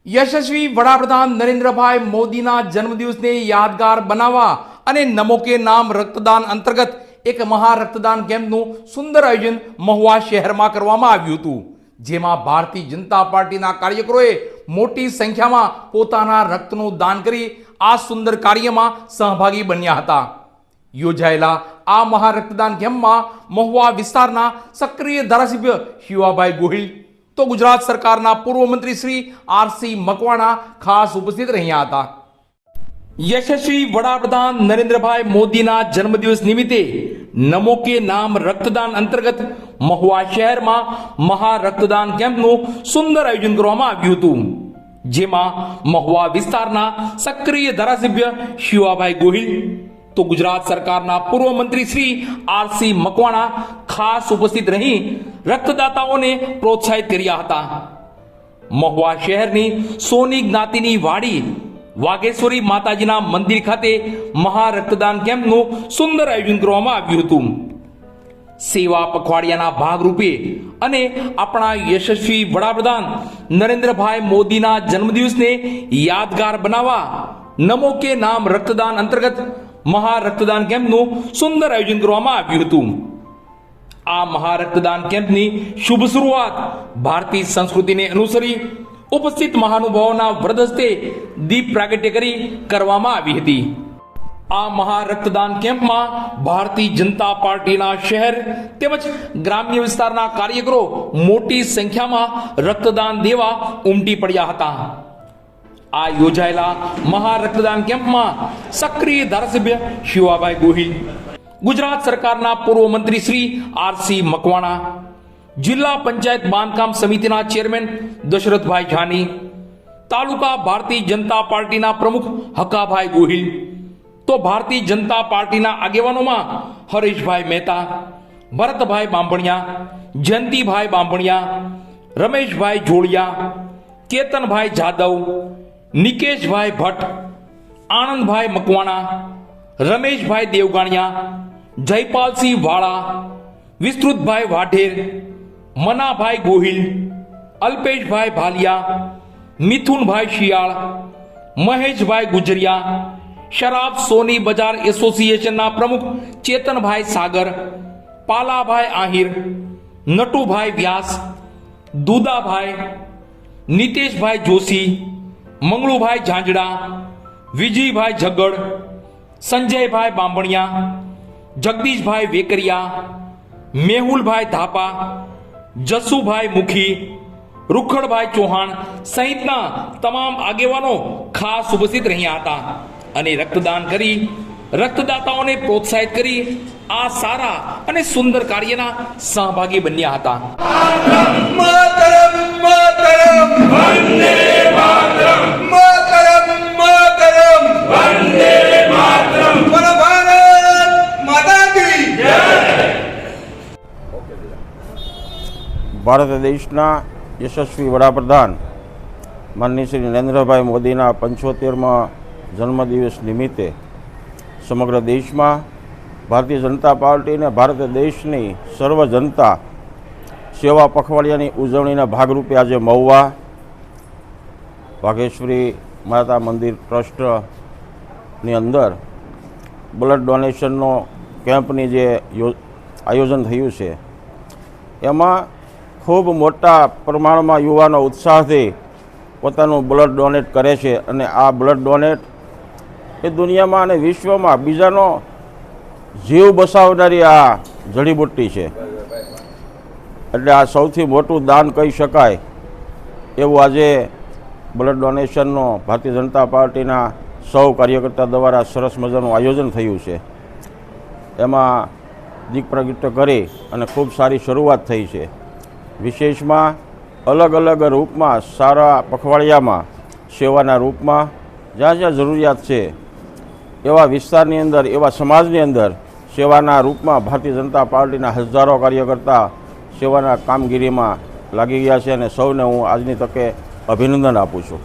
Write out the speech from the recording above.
યશસ્વી વડાપ્રધાન નરેન્દ્રભાઈ મોદીના જન્મદિવસને યાદગાર બનાવવા અને નમો કે નામ રક્તદાન અંતર્ગત એક મહા રક્તદાન કેમ્પનું સુંદર આયોજન મહુવા શહેરમાં કરવામાં આવ્યું હતું, જેમાં ભારતીય જનતા પાર્ટીના કાર્યકરોએ મોટી સંખ્યામાં પોતાના રક્તનું દાન કરી આ સુંદર કાર્યમાં સહભાગી બન્યા હતા. યોજાયેલા આ મહા રક્તદાન કેમ્પમાં મહુવા વિસ્તારના સક્રિય ધારાસભ્ય શિવાભાઈ ગોહિલ તો ગુજરાત સરકારના પૂર્વ મંત્રી શ્રી આરસી મકવાણા ખાસ ઉપસ્થિત રહ્યા હતા. યશસ્વી વડાપ્રધાન નરેન્દ્રભાઈ મોદીના જન્મદિવસ નિમિત્તે નમો કે નામ રક્તદાન અંતર્ગત મહુવા શહેરમાં મહા રક્તદાન કેમ્પનું સુંદર આયોજન કરવામાં આવ્યું હતું, જેમાં મહુવા વિસ્તારના સક્રિય ધારાસભ્ય શિવાભાઈ ગોહિલ તો ગુજરાત સરકારના પૂર્વ મંત્રી શ્રી આરસી મકવાણા ખાસ ઉપસ્થિત રહી રક્તદાતાઓને પ્રોત્સાહિત કર્યા હતા. મહુવા શહેરની સોની જ્ઞાતિની વાડી વાઘેશ્વરી માતાજીના મંદિર ખાતે મહા રક્તદાન કેમ્પનું સુંદર આયોજન કરવામાં આવ્યું હતું. સેવા પખવાડિયાના ભાગરૂપે અને આપણા યશસ્વી વડાપ્રધાન નરેન્દ્રભાઈ મોદીના જન્મદિવસને યાદગાર બનાવવા નમો કે નામ રક્તદાન અંતર્ગત મહા રક્તદાન કેમ્પનું સુંદર આયોજન કરવામાં આવ્યું હતું. આ મહા રક્તદાન કેમ્પની શુભ શરૂઆત ભારતીય સંસ્કૃતિને અનુસરી ઉપસ્થિત મહાનુભાવોના વરદ હસ્તે દીપ પ્રાગટ્ય કરી કરવામાં આવી હતી. આ મહા રક્તદાન કેમ્પમાં ભારતીય જનતા પાર્ટીના શહેર તેમજ ગ્રામ્ય વિસ્તારના કાર્યકરો મોટી સંખ્યામાં રક્તદાન દેવા ઉમટી પડ્યા હતા. આ યોજાયેલા મહા રક્તદાન કેમ્પમાં સક્રિય ધારાસભ્ય શિવાભાઈ ગોહિલ, ગુજરાત સરકારના પૂર્વ મંત્રી શ્રી આરસી મકવાણા, જિલ્લા પંચાયત બાંધકામ સમિતિના ચેરમેન દશરથભાઈ જાની, તાલુકા ભારતીય જનતા પાર્ટીના પ્રમુખ હકાભાઈ ગોહિલ તો ભારતીય જનતા પાર્ટીના આગેવાનોમાં હરેશભાઈ મહેતા, ભરતભાઈ બાંભણિયા, જયંતિભાઈ બાંભણિયા, રમેશભાઈ જોડિયા, કેતનભાઈ જાદવ, નિકેશભાઈ ભટ્ટ, આનંદભાઈ મકવાણા, રમેશભાઈ દેવગાણિયા, જયપાલસિંહ વાળા, વિસ્તૃતભાઈ વાઢેર, મનાભાઈ ગોહિલ, અલ્પેશભાઈ ભાલિયા, મિથુનભાઈ શિયાળ, મહેશભાઈ ગુજરિયા, શરાબ સોની બજાર એસોસિએશનના પ્રમુખ ચેતનભાઈ સાગર, પાલાભાઈ આહિર, નટુભાઈ વ્યાસ, દુદાભાઈ, નિતેશભાઈ જોશી, મંગળુભાઈ ઝાંઝડા, વિજયભાઈ ઝગડ, સંજયભાઈ બાંભણિયા, જગદીશભાઈ વેકરિયા, મેહુલભાઈ ધાપા, જસુભાઈ મુખી, રૂખડભાઈ ચૌહાણ સહિતના તમામ આગેવાનો ખાસ ઉપસ્થિત રહ્યા હતા અને રક્તદાન કરી રક્તદાતાઓને પ્રોત્સાહિત કરી આ સારા અને સુંદર કાર્યના સહભાગી બન્યા હતા. ભારત દેશના યશસ્વી વડાપ્રધાન માનનીય શ્રી નરેન્દ્રભાઈ મોદીના 75મા જન્મદિવસ નિમિત્તે સમગ્ર દેશમાં ભારતીય જનતા પાર્ટી અને ભારત દેશની સર્વ જનતા સેવા પખવાડિયાની ઉજવણીના ભાગરૂપે આજે મહુવા વાઘેશ્વરી માતા મંદિર ટ્રસ્ટની અંદર બ્લડ ડોનેશનનો કેમ્પની જે આયોજન થયું છે એમાં ખૂબ મોટા પ્રમાણમાં યુવાનો ઉત્સાહથી પોતાનું બ્લડ ડોનેટ કરે છે અને આ બ્લડ ડોનેટ એ દુનિયામાં અને વિશ્વમાં બીજાનો જીવ બચાવનારી આ જડીબુટ્ટી છે. એટલે આ સૌથી મોટું દાન કહી શકાય એવું આજે બ્લડ ડોનેશનનો ભારતીય જનતા પાર્ટીના સૌ કાર્યકર્તા દ્વારા સરસ મજાનું આયોજન થયું છે. એમાં દીપ પ્રાગટ્ય કરી અને ખૂબ સારી શરૂઆત થઈ છે. વિશેષમાં અલગ અલગ રૂપમાં સારા પખવાડિયામાં સેવાના રૂપમાં જ્યાં જ્યાં જરૂરિયાત છે એવા વિસ્તારની અંદર એવા સમાજની અંદર સેવાના રૂપમાં ભારતીય જનતા પાર્ટીના હજારો કાર્યકર્તા સેવાના કામગીરીમાં લાગી ગયા છે અને સૌને હું આજની તકે અભિનંદન આપું છું.